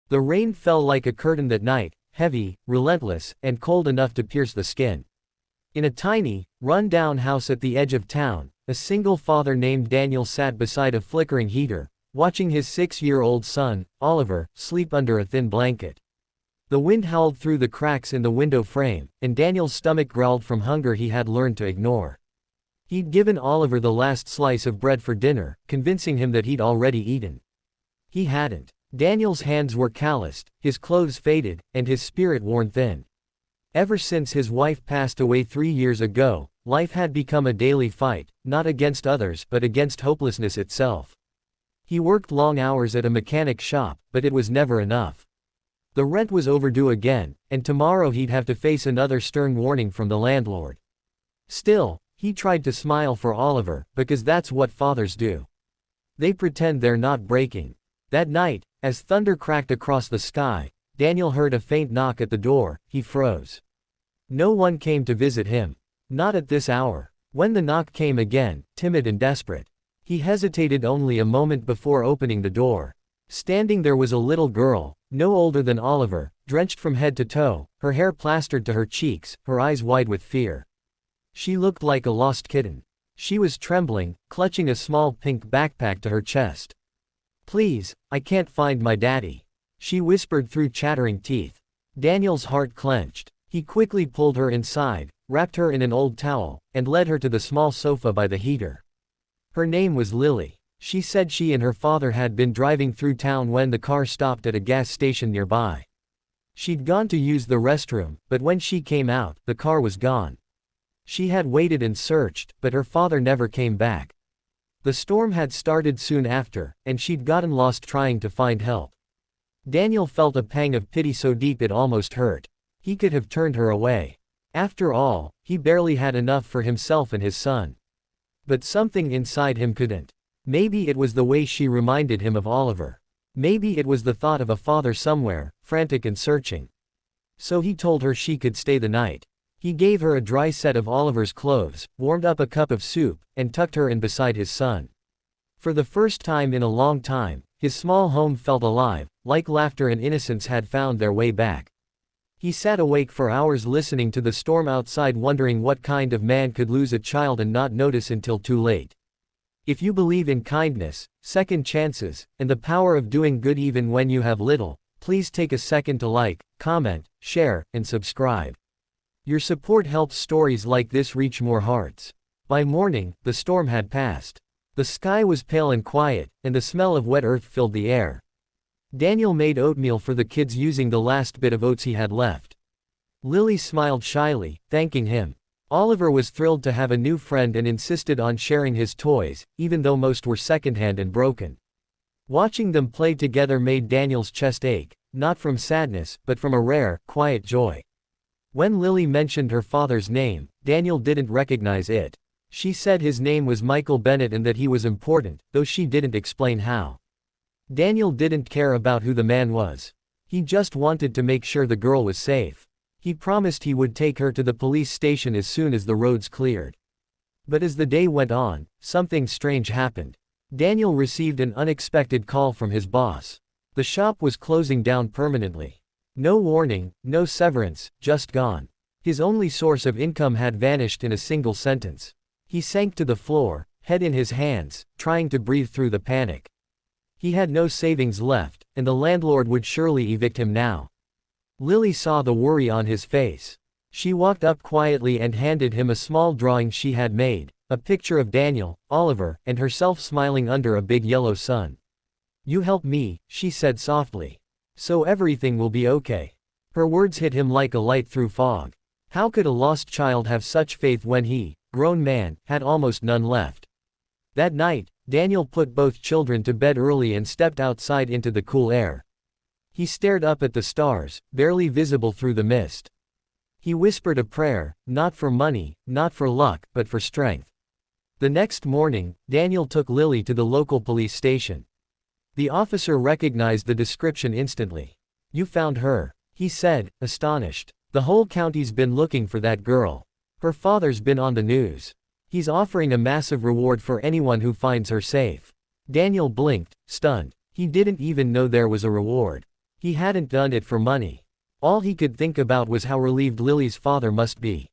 The rain fell like a curtain that night, heavy, relentless, and cold enough to pierce the skin. In a tiny, run-down house at the edge of town, a single father named Daniel sat beside a flickering heater, watching his 6-year-old son, Oliver, sleep under a thin blanket. The wind howled through the cracks in the window frame, and Daniel's stomach growled from hunger he had learned to ignore. He'd given Oliver the last slice of bread for dinner, convincing him that he'd already eaten. He hadn't. Daniel's hands were calloused, his clothes faded, and his spirit worn thin. Ever since his wife passed away 3 years ago, life had become a daily fight, not against others but against hopelessness itself. He worked long hours at a mechanic shop, but it was never enough. The rent was overdue again, and tomorrow he'd have to face another stern warning from the landlord. Still, he tried to smile for Oliver, because that's what fathers do. They pretend they're not breaking. That night, as thunder cracked across the sky, Daniel heard a faint knock at the door. He froze. No one came to visit him. Not at this hour. When the knock came again, timid and desperate, he hesitated only a moment before opening the door. Standing there was a little girl, no older than Oliver, drenched from head to toe, her hair plastered to her cheeks, her eyes wide with fear. She looked like a lost kitten. She was trembling, clutching a small pink backpack to her chest. "Please, I can't find my daddy," she whispered through chattering teeth. Daniel's heart clenched. He quickly pulled her inside, wrapped her in an old towel, and led her to the small sofa by the heater. Her name was Lily. She said she and her father had been driving through town when the car stopped at a gas station nearby. She'd gone to use the restroom, but when she came out, the car was gone. She had waited and searched, but her father never came back. The storm had started soon after, and she'd gotten lost trying to find help. Daniel felt a pang of pity so deep it almost hurt. He could have turned her away. After all, he barely had enough for himself and his son. But something inside him couldn't. Maybe it was the way she reminded him of Oliver. Maybe it was the thought of a father somewhere, frantic and searching. So he told her she could stay the night. He gave her a dry set of Oliver's clothes, warmed up a cup of soup, and tucked her in beside his son. For the first time in a long time, his small home felt alive, like laughter and innocence had found their way back. He sat awake for hours listening to the storm outside, wondering what kind of man could lose a child and not notice until too late. If you believe in kindness, second chances, and the power of doing good even when you have little, please take a second to like, comment, share, and subscribe. Your support helps stories like this reach more hearts. By morning, the storm had passed. The sky was pale and quiet, and the smell of wet earth filled the air. Daniel made oatmeal for the kids using the last bit of oats he had left. Lily smiled shyly, thanking him. Oliver was thrilled to have a new friend and insisted on sharing his toys, even though most were secondhand and broken. Watching them play together made Daniel's chest ache, not from sadness, but from a rare, quiet joy. When Lily mentioned her father's name, Daniel didn't recognize it. She said his name was Michael Bennett and that he was important, though she didn't explain how. Daniel didn't care about who the man was. He just wanted to make sure the girl was safe. He promised he would take her to the police station as soon as the roads cleared. But as the day went on, something strange happened. Daniel received an unexpected call from his boss. The shop was closing down permanently. No warning, no severance, just gone. His only source of income had vanished in a single sentence. He sank to the floor, head in his hands, trying to breathe through the panic. He had no savings left, and the landlord would surely evict him now. Lily saw the worry on his face. She walked up quietly and handed him a small drawing she had made, a picture of Daniel, Oliver, and herself smiling under a big yellow sun. "You help me," she said softly. "So everything will be okay." Her words hit him like a light through fog. How could a lost child have such faith when he, grown man, had almost none left? That night, Daniel put both children to bed early and stepped outside into the cool air. He stared up at the stars, barely visible through the mist. He whispered a prayer, not for money, not for luck, but for strength. The next morning, Daniel took Lily to the local police station. The officer recognized the description instantly. "You found her," he said, astonished. "The whole county's been looking for that girl. Her father's been on the news. He's offering a massive reward for anyone who finds her safe." Daniel blinked, stunned. He didn't even know there was a reward. He hadn't done it for money. All he could think about was how relieved Lily's father must be.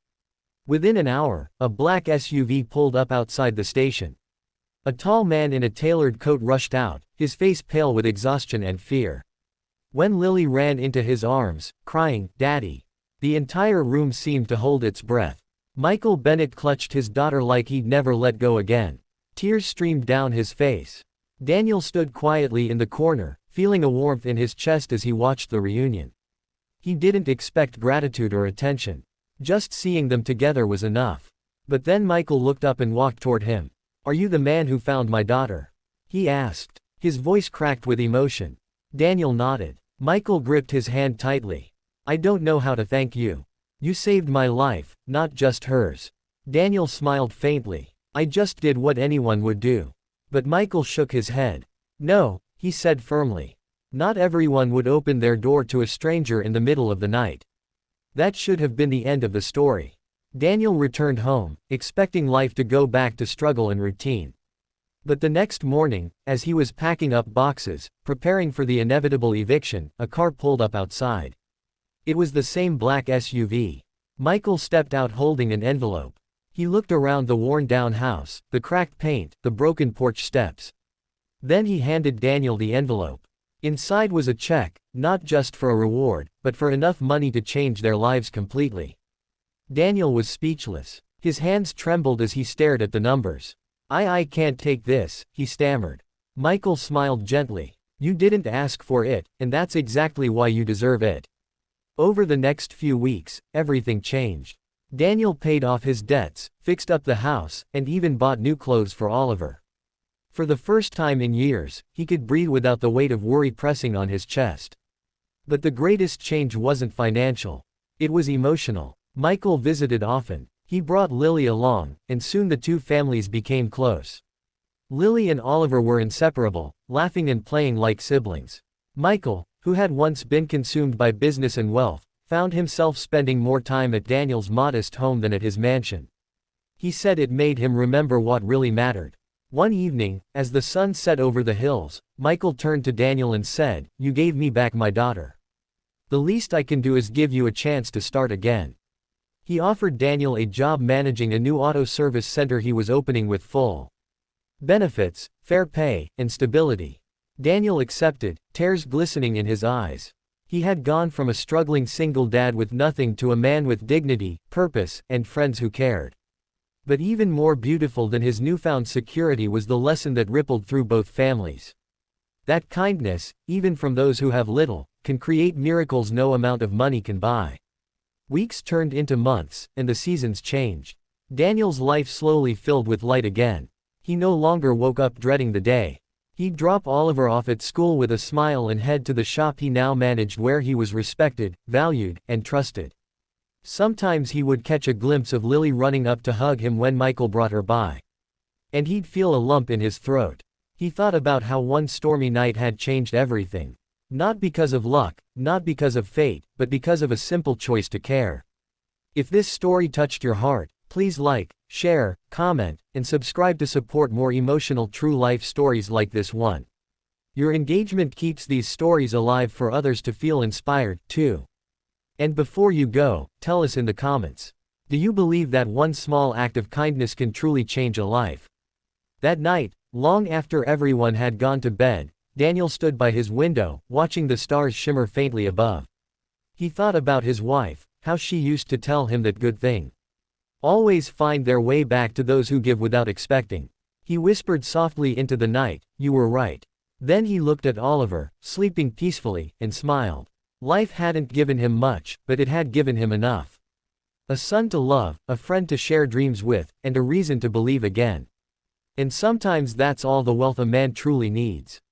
Within an hour, a black SUV pulled up outside the station. A tall man in a tailored coat rushed out, his face pale with exhaustion and fear. When Lily ran into his arms, crying, "Daddy," the entire room seemed to hold its breath. Michael Bennett clutched his daughter like he'd never let go again. Tears streamed down his face. Daniel stood quietly in the corner, feeling a warmth in his chest as he watched the reunion. He didn't expect gratitude or attention. Just seeing them together was enough. But then Michael looked up and walked toward him. "Are you the man who found my daughter?" he asked. His voice cracked with emotion. Daniel nodded. Michael gripped his hand tightly. "I don't know how to thank you. You saved my life, not just hers." Daniel smiled faintly. "I just did what anyone would do." But Michael shook his head. "No," he said firmly. "Not everyone would open their door to a stranger in the middle of the night." That should have been the end of the story. Daniel returned home, expecting life to go back to struggle and routine. But the next morning, as he was packing up boxes, preparing for the inevitable eviction, a car pulled up outside. It was the same black SUV. Michael stepped out holding an envelope. He looked around the worn-down house, the cracked paint, the broken porch steps. Then he handed Daniel the envelope. Inside was a check, not just for a reward, but for enough money to change their lives completely. Daniel was speechless. His hands trembled as he stared at the numbers. I can't take this," he stammered. Michael smiled gently. "You didn't ask for it, and that's exactly why you deserve it." Over the next few weeks, everything changed. Daniel paid off his debts, fixed up the house, and even bought new clothes for Oliver. For the first time in years, he could breathe without the weight of worry pressing on his chest. But the greatest change wasn't financial. It was emotional. Michael visited often. He brought Lily along, and soon the two families became close. Lily and Oliver were inseparable, laughing and playing like siblings. Michael, who had once been consumed by business and wealth, found himself spending more time at Daniel's modest home than at his mansion. He said it made him remember what really mattered. One evening, as the sun set over the hills, Michael turned to Daniel and said, "You gave me back my daughter. The least I can do is give you a chance to start again." He offered Daniel a job managing a new auto service center he was opening with full benefits, fair pay, and stability. Daniel accepted, tears glistening in his eyes. He had gone from a struggling single dad with nothing to a man with dignity, purpose, and friends who cared. But even more beautiful than his newfound security was the lesson that rippled through both families. That kindness, even from those who have little, can create miracles no amount of money can buy. Weeks turned into months, and the seasons changed. Daniel's life slowly filled with light again. He no longer woke up dreading the day. He'd drop Oliver off at school with a smile and head to the shop he now managed where he was respected, valued, and trusted. Sometimes he would catch a glimpse of Lily running up to hug him when Michael brought her by. And he'd feel a lump in his throat. He thought about how one stormy night had changed everything. Not because of luck, not because of fate, but because of a simple choice to care. If this story touched your heart, please like, share, comment, and subscribe to support more emotional true life stories like this one. Your engagement keeps these stories alive for others to feel inspired, too. And before you go, tell us in the comments. Do you believe that one small act of kindness can truly change a life? That night, long after everyone had gone to bed, Daniel stood by his window, watching the stars shimmer faintly above. He thought about his wife, how she used to tell him that good things always find their way back to those who give without expecting. He whispered softly into the night, "You were right." Then he looked at Oliver, sleeping peacefully, and smiled. Life hadn't given him much, but it had given him enough. A son to love, a friend to share dreams with, and a reason to believe again. And sometimes that's all the wealth a man truly needs.